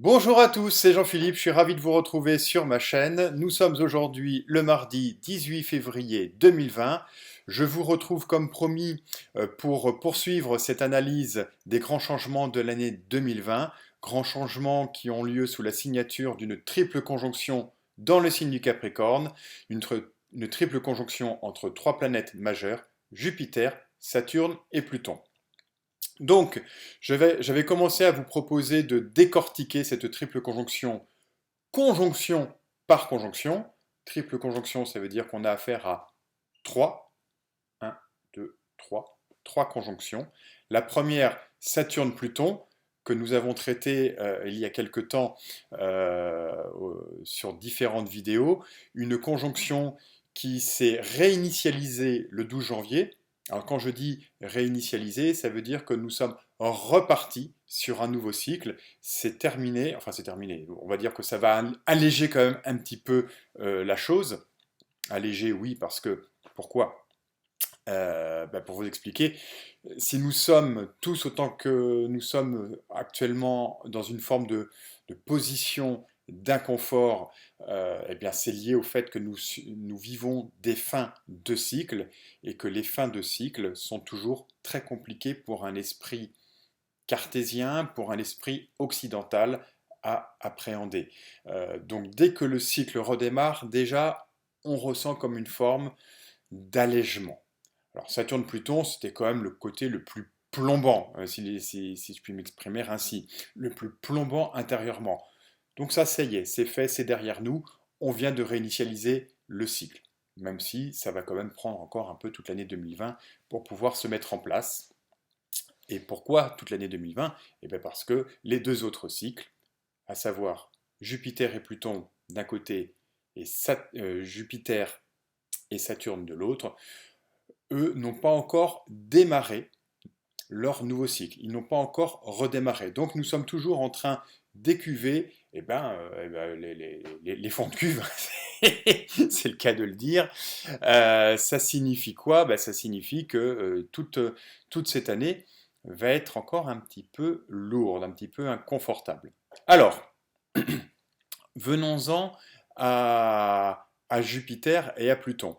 Bonjour à tous, c'est Jean-Philippe, je suis ravi de vous retrouver sur ma chaîne. Nous sommes aujourd'hui le mardi 18 février 2020. Je vous retrouve comme promis pour poursuivre cette analyse des grands changements de l'année 2020. Grands changements qui ont lieu sous la signature d'une triple conjonction dans le signe du Capricorne. Une triple conjonction entre trois planètes majeures, Jupiter, Saturne et Pluton. Donc, j'avais commencé à vous proposer de décortiquer cette triple conjonction, conjonction par conjonction. Triple conjonction, ça veut dire qu'on a affaire à trois, un, 2, 3, trois conjonctions. La première, Saturne-Pluton, que nous avons traité il y a quelque temps sur différentes vidéos. Une conjonction qui s'est réinitialisée le 12 janvier. Alors quand je dis réinitialisé, ça veut dire que nous sommes repartis sur un nouveau cycle. C'est terminé, enfin c'est terminé. On va dire que ça va alléger quand même un petit peu la chose. Alléger, oui, parce que pourquoi pour vous expliquer, si nous sommes tous autant que nous sommes actuellement dans une forme de position d'inconfort, eh bien c'est lié au fait que nous vivons des fins de cycle et que les fins de cycle sont toujours très compliquées pour un esprit cartésien, pour un esprit occidental à appréhender. Donc dès que le cycle redémarre, déjà on ressent comme une forme d'allègement. Alors Saturne-Pluton, c'était quand même le côté le plus plombant, si je puis m'exprimer ainsi, le plus plombant intérieurement. Donc ça y est, c'est fait, c'est derrière nous, on vient de réinitialiser le cycle, même si ça va quand même prendre encore un peu toute l'année 2020 pour pouvoir se mettre en place. Et pourquoi toute l'année 2020? Eh bien parce que les deux autres cycles, à savoir Jupiter et Pluton d'un côté et Jupiter et Saturne de l'autre, eux n'ont pas encore démarré leur nouveau cycle. Ils n'ont pas encore redémarré. Donc nous sommes toujours en train d'écuver les fonds de cuve. C'est le cas de le dire. Ça signifie quoi? Ça signifie que toute cette année va être encore un petit peu lourde, un petit peu inconfortable. Alors, venons-en à Jupiter et à Pluton.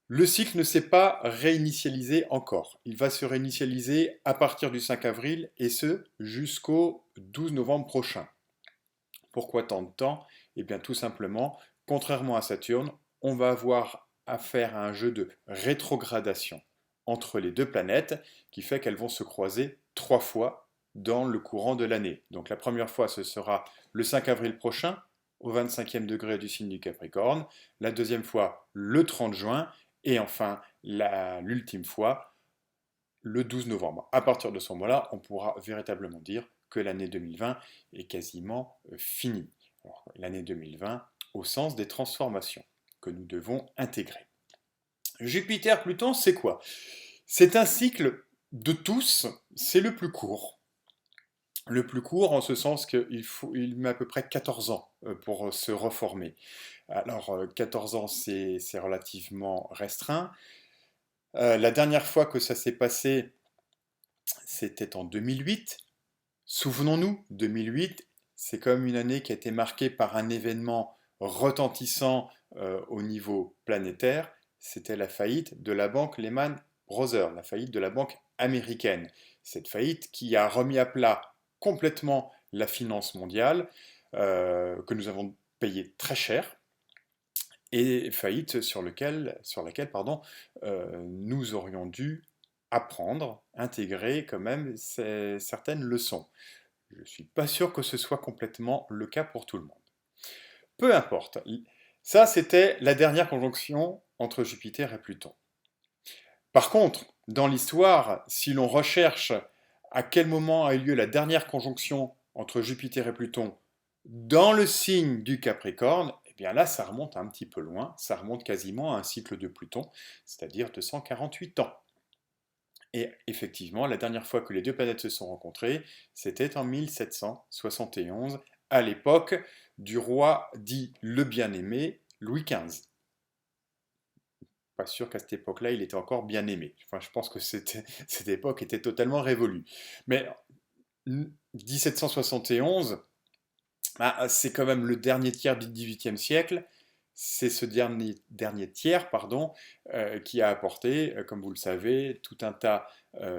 Le cycle ne s'est pas réinitialisé encore. Il va se réinitialiser à partir du 5 avril et ce jusqu'au 12 novembre prochain. Pourquoi tant de temps? Eh bien tout simplement, contrairement à Saturne, on va avoir affaire à un jeu de rétrogradation entre les deux planètes qui fait qu'elles vont se croiser trois fois dans le courant de l'année. Donc la première fois ce sera le 5 avril prochain au 25e degré du signe du Capricorne, la deuxième fois le 30 juin et enfin l'ultime fois le 12 novembre. À partir de ce moment-là, on pourra véritablement dire que l'année 2020 est quasiment finie. L'année 2020 au sens des transformations que nous devons intégrer. Jupiter-Pluton, c'est quoi? C'est un cycle de tous, c'est le plus court. Le plus court en ce sens qu'il met à peu près 14 ans pour se reformer. Alors 14 ans, c'est relativement restreint. La dernière fois que ça s'est passé, c'était en 2008. Souvenons-nous, 2008, c'est quand même une année qui a été marquée par un événement retentissant au niveau planétaire. C'était la faillite de la banque Lehman Brothers, la faillite de la banque américaine. Cette faillite qui a remis à plat complètement la finance mondiale, que nous avons payé très cher, et faillite sur laquelle nous aurions dû apprendre, intégrer quand même certaines leçons. Je ne suis pas sûr que ce soit complètement le cas pour tout le monde. Peu importe. Ça, c'était la dernière conjonction entre Jupiter et Pluton. Par contre, dans l'histoire, si l'on recherche à quel moment a eu lieu la dernière conjonction entre Jupiter et Pluton dans le signe du Capricorne, eh bien là, ça remonte un petit peu loin, ça remonte quasiment à un cycle de Pluton, c'est-à-dire 248 ans. Et effectivement, la dernière fois que les deux planètes se sont rencontrées, c'était en 1771, à l'époque du roi dit le bien-aimé Louis XV. Pas sûr qu'à cette époque-là, il était encore bien aimé. Enfin, je pense que cette époque était totalement révolue. Mais 1771, C'est quand même le dernier tiers du XVIIIe siècle. C'est ce dernier tiers, pardon, qui a apporté, comme vous le savez, tout un tas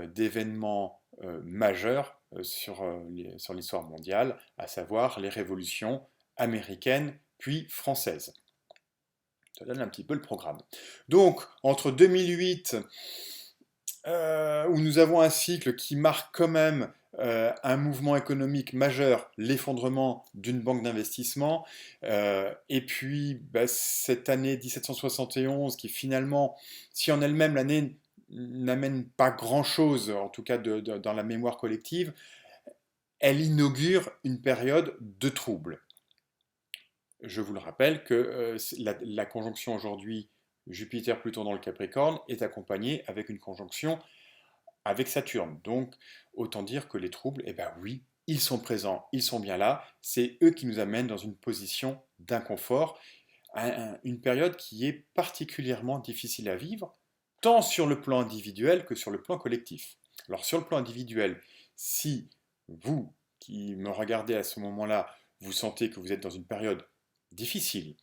d'événements majeurs sur l'histoire mondiale, à savoir les révolutions américaines puis françaises. Ça donne un petit peu le programme. Donc, entre 2008, où nous avons un cycle qui marque quand même un mouvement économique majeur, l'effondrement d'une banque d'investissement, et puis cette année 1771 qui finalement, si en elle-même l'année n'amène pas grand-chose, en tout cas dans la mémoire collective, elle inaugure une période de trouble. Je vous le rappelle que la conjonction aujourd'hui Jupiter-Pluton dans le Capricorne est accompagnée avec une conjonction avec Saturne. Donc, autant dire que les troubles, eh bien oui, ils sont présents, ils sont bien là, c'est eux qui nous amènent dans une position d'inconfort, une période qui est particulièrement difficile à vivre, tant sur le plan individuel que sur le plan collectif. Alors sur le plan individuel, si vous qui me regardez à ce moment-là, vous sentez que vous êtes dans une période difficile,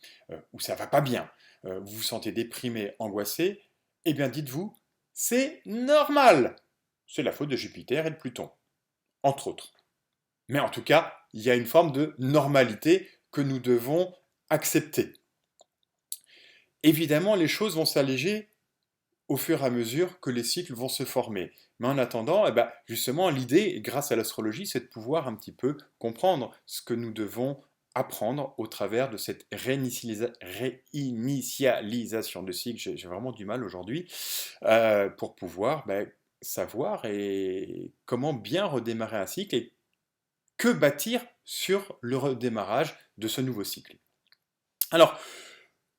où ça va pas bien, vous vous sentez déprimé, angoissé, eh bien dites-vous, c'est normal. C'est la faute de Jupiter et de Pluton, entre autres. Mais en tout cas, il y a une forme de normalité que nous devons accepter. Évidemment, les choses vont s'alléger au fur et à mesure que les cycles vont se former. Mais en attendant, justement, l'idée, grâce à l'astrologie, c'est de pouvoir un petit peu comprendre ce que nous devons apprendre au travers de cette réinitialisation de cycle. J'ai vraiment du mal aujourd'hui, pour pouvoir savoir comment bien redémarrer un cycle et que bâtir sur le redémarrage de ce nouveau cycle. Alors,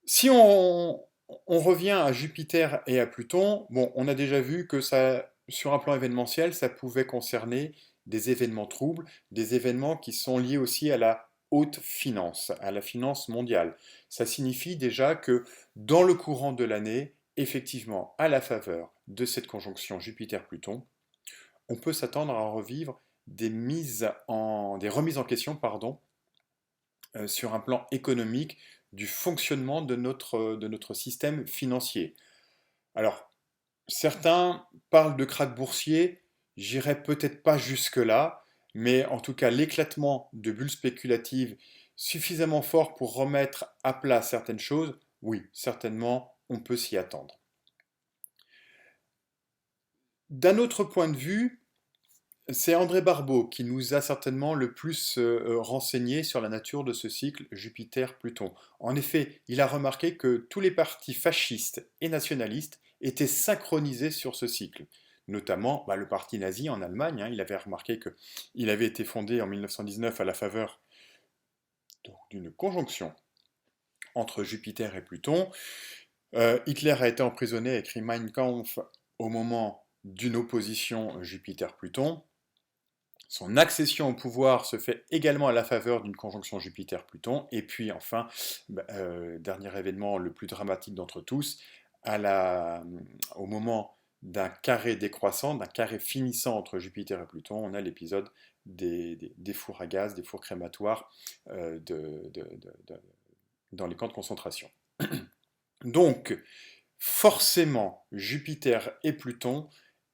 si on revient à Jupiter et à Pluton, bon, on a déjà vu que ça, sur un plan événementiel, ça pouvait concerner des événements troubles, des événements qui sont liés aussi à la haute finance, à la finance mondiale. Ça signifie déjà que dans le courant de l'année, effectivement, à la faveur de cette conjonction Jupiter-Pluton, on peut s'attendre à revivre des remises en question, pardon, sur un plan économique du fonctionnement de notre système financier. Alors, certains parlent de krach boursier, j'irai peut-être pas jusque-là, mais en tout cas l'éclatement de bulles spéculatives suffisamment fort pour remettre à plat certaines choses, oui, certainement, on peut s'y attendre. D'un autre point de vue, c'est André Barbeau qui nous a certainement le plus renseigné sur la nature de ce cycle Jupiter-Pluton. En effet, il a remarqué que tous les partis fascistes et nationalistes étaient synchronisés sur ce cycle. Notamment le parti nazi en Allemagne. Il avait remarqué qu'il avait été fondé en 1919 à la faveur d'une conjonction entre Jupiter et Pluton. Hitler a été emprisonné et écrit Mein Kampf au moment d'une opposition Jupiter-Pluton. Son accession au pouvoir se fait également à la faveur d'une conjonction Jupiter-Pluton. Et puis enfin, dernier événement le plus dramatique d'entre tous, au moment d'un carré décroissant, d'un carré finissant entre Jupiter et Pluton, on a l'épisode des fours à gaz, des fours crématoires dans les camps de concentration. Donc, forcément, Jupiter et Pluton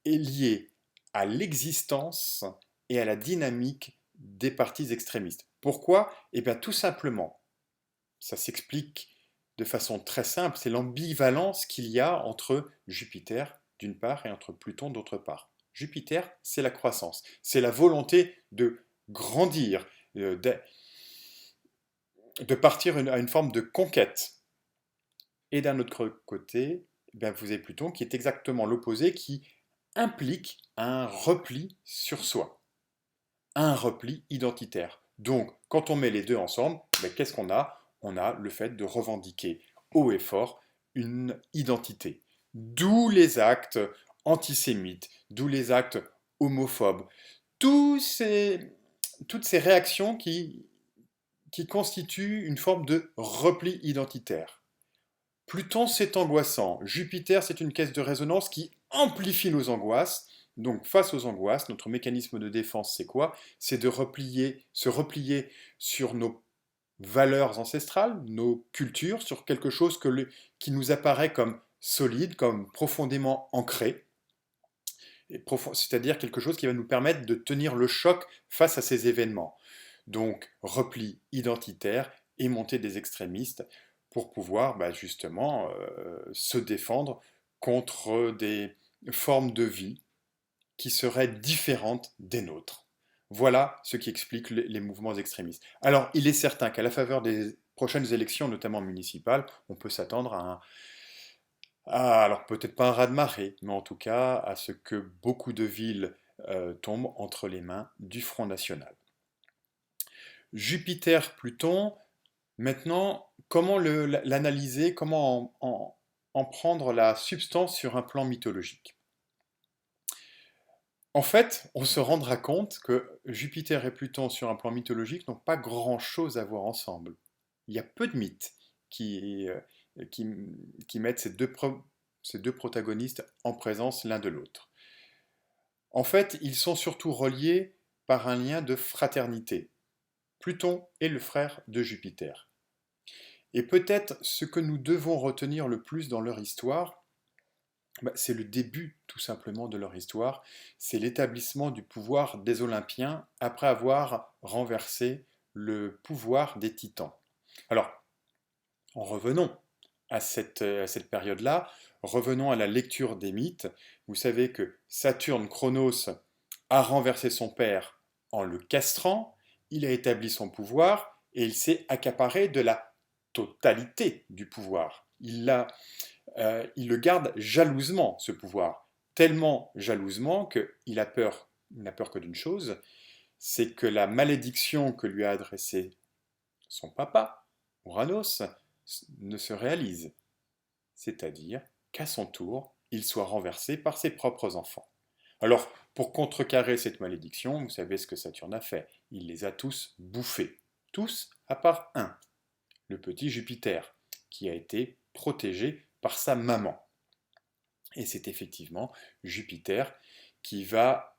est lié à l'existence et à la dynamique des partis extrémistes. Pourquoi? Eh bien tout simplement, ça s'explique de façon très simple, c'est l'ambivalence qu'il y a entre Jupiter d'une part et entre Pluton d'autre part. Jupiter, c'est la croissance, c'est la volonté de grandir, de partir à une forme de conquête. Et d'un autre côté, vous avez Pluton qui est exactement l'opposé, qui implique un repli sur soi, un repli identitaire. Donc, quand on met les deux ensemble, qu'est-ce qu'on a? On a le fait de revendiquer haut et fort une identité. D'où les actes antisémites, d'où les actes homophobes, toutes ces réactions qui constituent une forme de repli identitaire. Pluton, c'est angoissant. Jupiter, c'est une caisse de résonance qui amplifie nos angoisses. Donc, face aux angoisses, notre mécanisme de défense, c'est quoi? C'est de se replier sur nos valeurs ancestrales, nos cultures, sur quelque chose qui nous apparaît comme solide, comme profondément ancré, c'est-à-dire quelque chose qui va nous permettre de tenir le choc face à ces événements. Donc, repli identitaire et montée des extrémistes pour pouvoir justement se défendre contre des formes de vie qui seraient différentes des nôtres. Voilà ce qui explique les mouvements extrémistes. Alors, il est certain qu'à la faveur des prochaines élections, notamment municipales, on peut s'attendre alors peut-être pas un raz-de-marée, mais en tout cas à ce que beaucoup de villes tombent entre les mains du Front National. Jupiter-Pluton, maintenant, comment l'analyser, comment en prendre la substance sur un plan mythologique? En fait, on se rendra compte que Jupiter et Pluton sur un plan mythologique n'ont pas grand-chose à voir ensemble. Il y a peu de mythes qui, qui, qui mettent ces deux protagonistes en présence l'un de l'autre. En fait, ils sont surtout reliés par un lien de fraternité. Pluton est le frère de Jupiter. Et peut-être ce que nous devons retenir le plus dans leur histoire, c'est le début tout simplement de leur histoire, c'est l'établissement du pouvoir des Olympiens après avoir renversé le pouvoir des Titans. Alors, en revenons à cette période-là, revenons à la lecture des mythes. Vous savez que Saturne, Chronos, a renversé son père en le castrant, il a établi son pouvoir et il s'est accaparé de la totalité du pouvoir. Il le garde jalousement, ce pouvoir, tellement jalousement qu'il n'a peur que d'une chose, c'est que la malédiction que lui a adressée son papa, Uranos, ne se réalise, c'est-à-dire qu'à son tour, il soit renversé par ses propres enfants. Alors, pour contrecarrer cette malédiction, vous savez ce que Saturne a fait, il les a tous bouffés, tous à part un, le petit Jupiter, qui a été protégé par sa maman. Et c'est effectivement Jupiter qui va,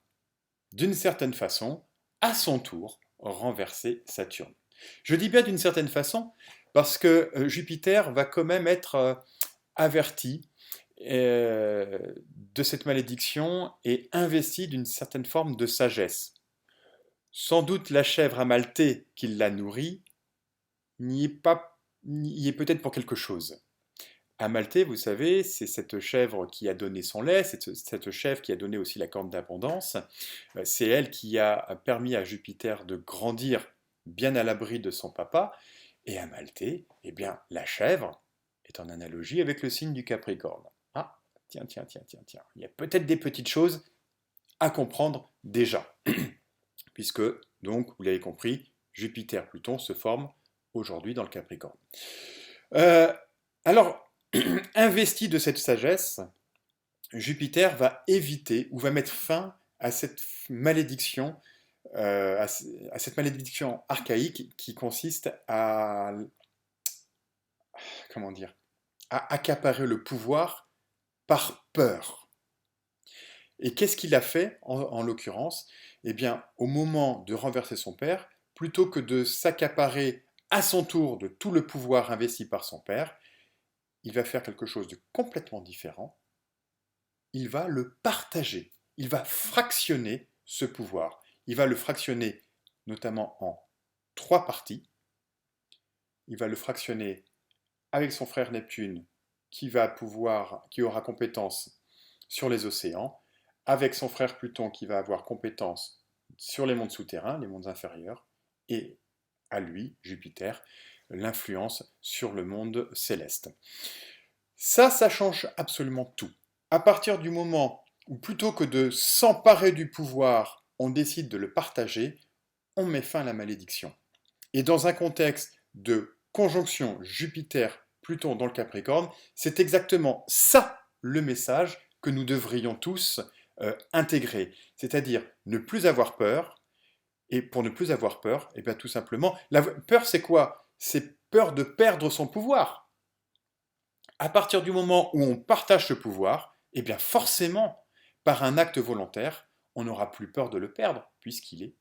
d'une certaine façon, à son tour, renverser Saturne. Je dis bien d'une certaine façon, parce que Jupiter va quand même être averti de cette malédiction et investi d'une certaine forme de sagesse. Sans doute la chèvre amaltée qui l'a nourri n'y est peut-être pour quelque chose. Amalthée, vous savez, c'est cette chèvre qui a donné son lait, cette chèvre qui a donné aussi la corne d'abondance. C'est elle qui a permis à Jupiter de grandir bien à l'abri de son papa. Et Amalthée, eh bien, la chèvre est en analogie avec le signe du Capricorne. Ah, tiens. Il y a peut-être des petites choses à comprendre déjà. Puisque, donc, vous l'avez compris, Jupiter-Pluton se forment aujourd'hui dans le Capricorne. Alors, investi de cette sagesse, Jupiter va éviter ou va mettre fin à cette malédiction, à cette malédiction archaïque qui consiste comment dire, à accaparer le pouvoir par peur. Et qu'est-ce qu'il a fait en l'occurrence? Eh bien, au moment de renverser son père, plutôt que de s'accaparer à son tour de tout le pouvoir investi par son père, il va faire quelque chose de complètement différent. Il va le partager. Il va fractionner ce pouvoir. Il va le fractionner notamment en 3 parties. Il va le fractionner avec son frère Neptune qui aura compétence sur les océans, avec son frère Pluton qui va avoir compétence sur les mondes souterrains, les mondes inférieurs, et à lui, Jupiter, l'influence sur le monde céleste. Ça change absolument tout. À partir du moment où, plutôt que de s'emparer du pouvoir, on décide de le partager, on met fin à la malédiction. Et dans un contexte de conjonction Jupiter-Pluton dans le Capricorne, c'est exactement ça le message que nous devrions tous intégrer. C'est-à-dire ne plus avoir peur. Et pour ne plus avoir peur, et bien tout simplement, la peur c'est quoi? C'est peur de perdre son pouvoir. À partir du moment où on partage ce pouvoir, eh bien forcément, par un acte volontaire, on n'aura plus peur de le perdre, puisqu'il est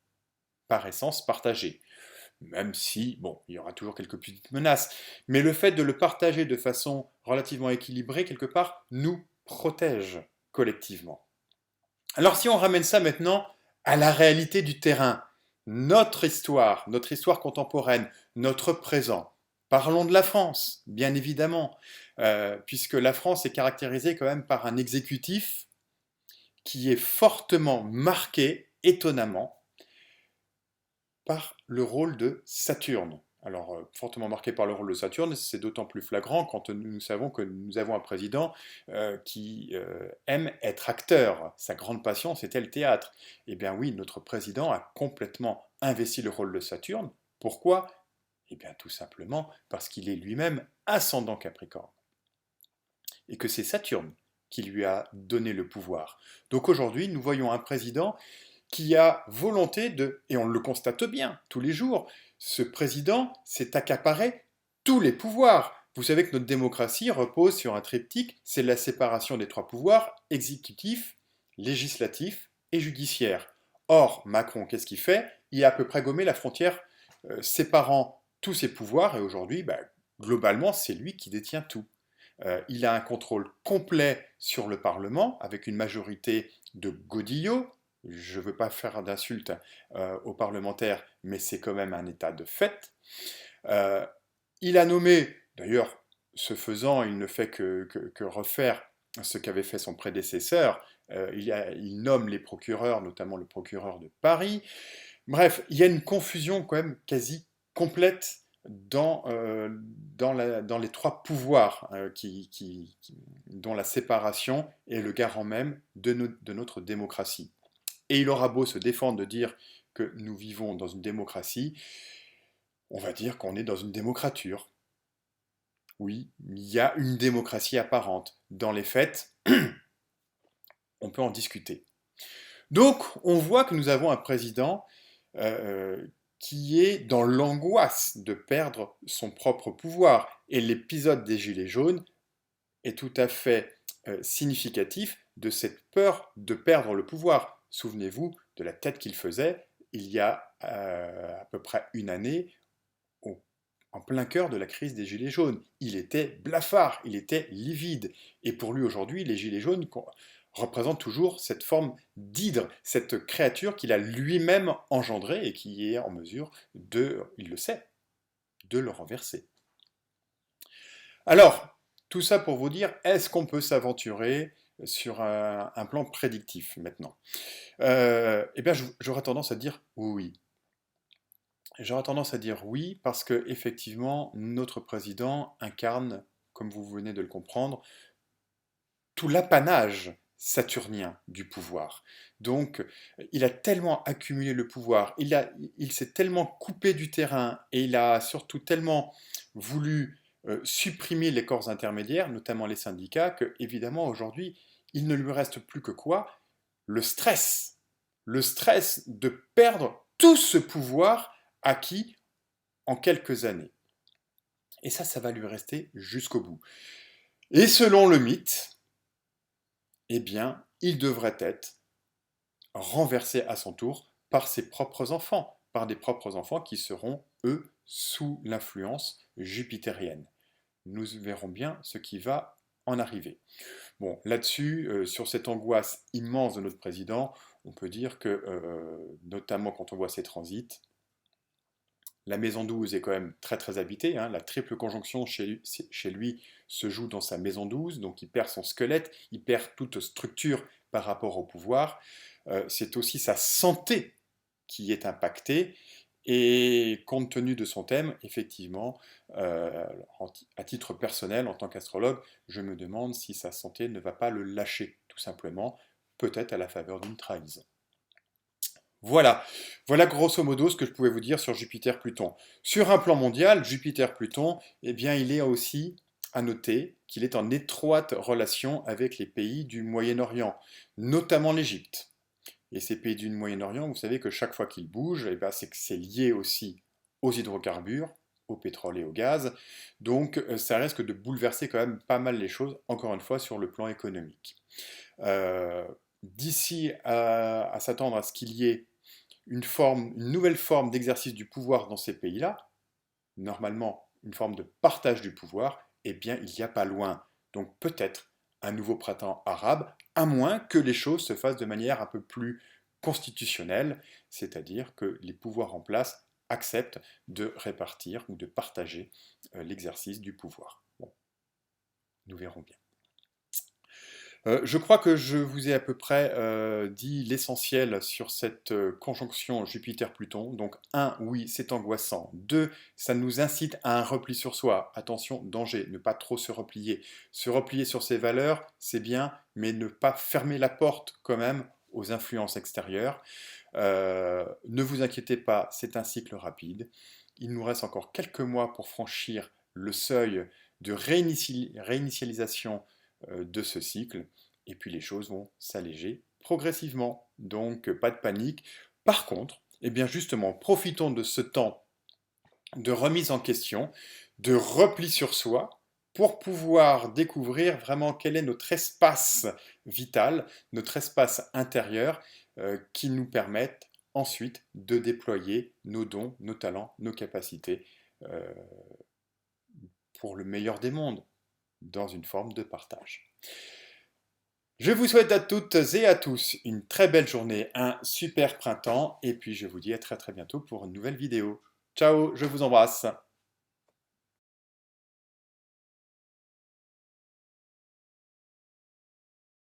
par essence partagé. Même si, bon, il y aura toujours quelques petites menaces, mais le fait de le partager de façon relativement équilibrée, quelque part, nous protège collectivement. Alors si on ramène ça maintenant à la réalité du terrain, notre histoire contemporaine, notre présent, parlons de la France, bien évidemment, puisque la France est caractérisée quand même par un exécutif qui est fortement marqué, étonnamment, par le rôle de Saturne. Alors, fortement marqué par le rôle de Saturne, c'est d'autant plus flagrant quand nous savons que nous avons un président qui aime être acteur. Sa grande passion, c'était le théâtre. Eh bien oui, notre président a complètement investi le rôle de Saturne. Pourquoi? Eh bien tout simplement parce qu'il est lui-même ascendant Capricorne. Et que c'est Saturne qui lui a donné le pouvoir. Donc aujourd'hui, nous voyons un président qui a volonté de, et on le constate bien tous les jours, ce président s'est accaparé tous les pouvoirs. Vous savez que notre démocratie repose sur un triptyque, c'est la séparation des trois pouvoirs, exécutif, législatif et judiciaire. Or, Macron, qu'est-ce qu'il fait? Il a à peu près gommé la frontière séparant tous ses pouvoirs, et aujourd'hui, globalement, c'est lui qui détient tout. Il a un contrôle complet sur le Parlement, avec une majorité de godillots. Je ne veux pas faire d'insulte aux parlementaires, mais c'est quand même un état de fait. Il a nommé, d'ailleurs, ce faisant, il ne fait que refaire ce qu'avait fait son prédécesseur. Il nomme les procureurs, notamment le procureur de Paris. Bref, il y a une confusion quand même quasi complète dans les trois pouvoirs dont la séparation est le garant même de notre démocratie. Et il aura beau se défendre de dire que nous vivons dans une démocratie, on va dire qu'on est dans une démocrature. Oui, il y a une démocratie apparente. Dans les faits, on peut en discuter. Donc, on voit que nous avons un président qui est dans l'angoisse de perdre son propre pouvoir. Et l'épisode des Gilets jaunes est tout à fait significatif de cette peur de perdre le pouvoir. Souvenez-vous de la tête qu'il faisait il y a à peu près une année, en plein cœur de la crise des Gilets jaunes. Il était blafard, il était livide. Et pour lui aujourd'hui, les Gilets jaunes représentent toujours cette forme d'hydre, cette créature qu'il a lui-même engendrée et qui est en mesure de, il le sait, de le renverser. Alors, tout ça pour vous dire, est-ce qu'on peut s'aventurer sur un plan prédictif maintenant? Eh bien, j'aurais tendance à dire oui. J'aurais tendance à dire oui parce que effectivement, notre président incarne, comme vous venez de le comprendre, tout l'apanage saturnien du pouvoir. Donc, il a tellement accumulé le pouvoir, il s'est tellement coupé du terrain et il a surtout tellement voulu supprimer les corps intermédiaires, notamment les syndicats, que évidemment aujourd'hui, il ne lui reste plus que quoi? Le stress. Le stress de perdre tout ce pouvoir acquis en quelques années. Et ça va lui rester jusqu'au bout. Et selon le mythe, eh bien, il devrait être renversé à son tour par ses propres enfants, par des propres enfants qui seront, eux, sous l'influence jupitérienne. Nous verrons bien ce qui va en arriver. Bon, là-dessus, sur cette angoisse immense de notre président, on peut dire que, notamment quand on voit ses transits, la maison 12 est quand même très très habitée, hein. La triple conjonction chez lui se joue dans sa maison 12, donc il perd son squelette, il perd toute structure par rapport au pouvoir. C'est aussi sa santé qui est impactée, et compte tenu de son thème, effectivement, à titre personnel, en tant qu'astrologue, je me demande si sa santé ne va pas le lâcher, tout simplement, peut-être à la faveur d'une trahison. Voilà, voilà grosso modo ce que je pouvais vous dire sur Jupiter-Pluton. Sur un plan mondial, Jupiter-Pluton, eh bien, il est aussi à noter qu'il est en étroite relation avec les pays du Moyen-Orient, notamment l'Égypte. Et ces pays du Moyen-Orient, vous savez que chaque fois qu'ils bougent, eh ben, c'est que c'est lié aussi aux hydrocarbures, au pétrole et au gaz. Donc ça risque de bouleverser quand même pas mal les choses, encore une fois, sur le plan économique. D'ici à s'attendre à ce qu'il y ait une nouvelle forme d'exercice du pouvoir dans ces pays-là, normalement une forme de partage du pouvoir, eh bien il n'y a pas loin. Donc peut-être un nouveau printemps arabe, à moins que les choses se fassent de manière un peu plus constitutionnelle, c'est-à-dire que les pouvoirs en place acceptent de répartir ou de partager l'exercice du pouvoir. Bon, nous verrons bien. Je crois que je vous ai à peu près dit l'essentiel sur cette conjonction Jupiter-Pluton. Donc, un, oui, c'est angoissant. Deux, ça nous incite à un repli sur soi. Attention, danger, ne pas trop se replier. Se replier sur ses valeurs, c'est bien, mais ne pas fermer la porte quand même aux influences extérieures. Ne vous inquiétez pas, c'est un cycle rapide. Il nous reste encore quelques mois pour franchir le seuil de réinitialisation de ce cycle, et puis les choses vont s'alléger progressivement. Donc pas de panique. Par contre, eh bien justement, profitons de ce temps de remise en question, de repli sur soi, pour pouvoir découvrir vraiment quel est notre espace vital, notre espace intérieur, qui nous permettent ensuite de déployer nos dons, nos talents, nos capacités euh, pour le meilleur des mondes, dans une forme de partage. Je vous souhaite à toutes et à tous une très belle journée, un super printemps, et puis je vous dis à très très bientôt pour une nouvelle vidéo. Ciao, je vous embrasse.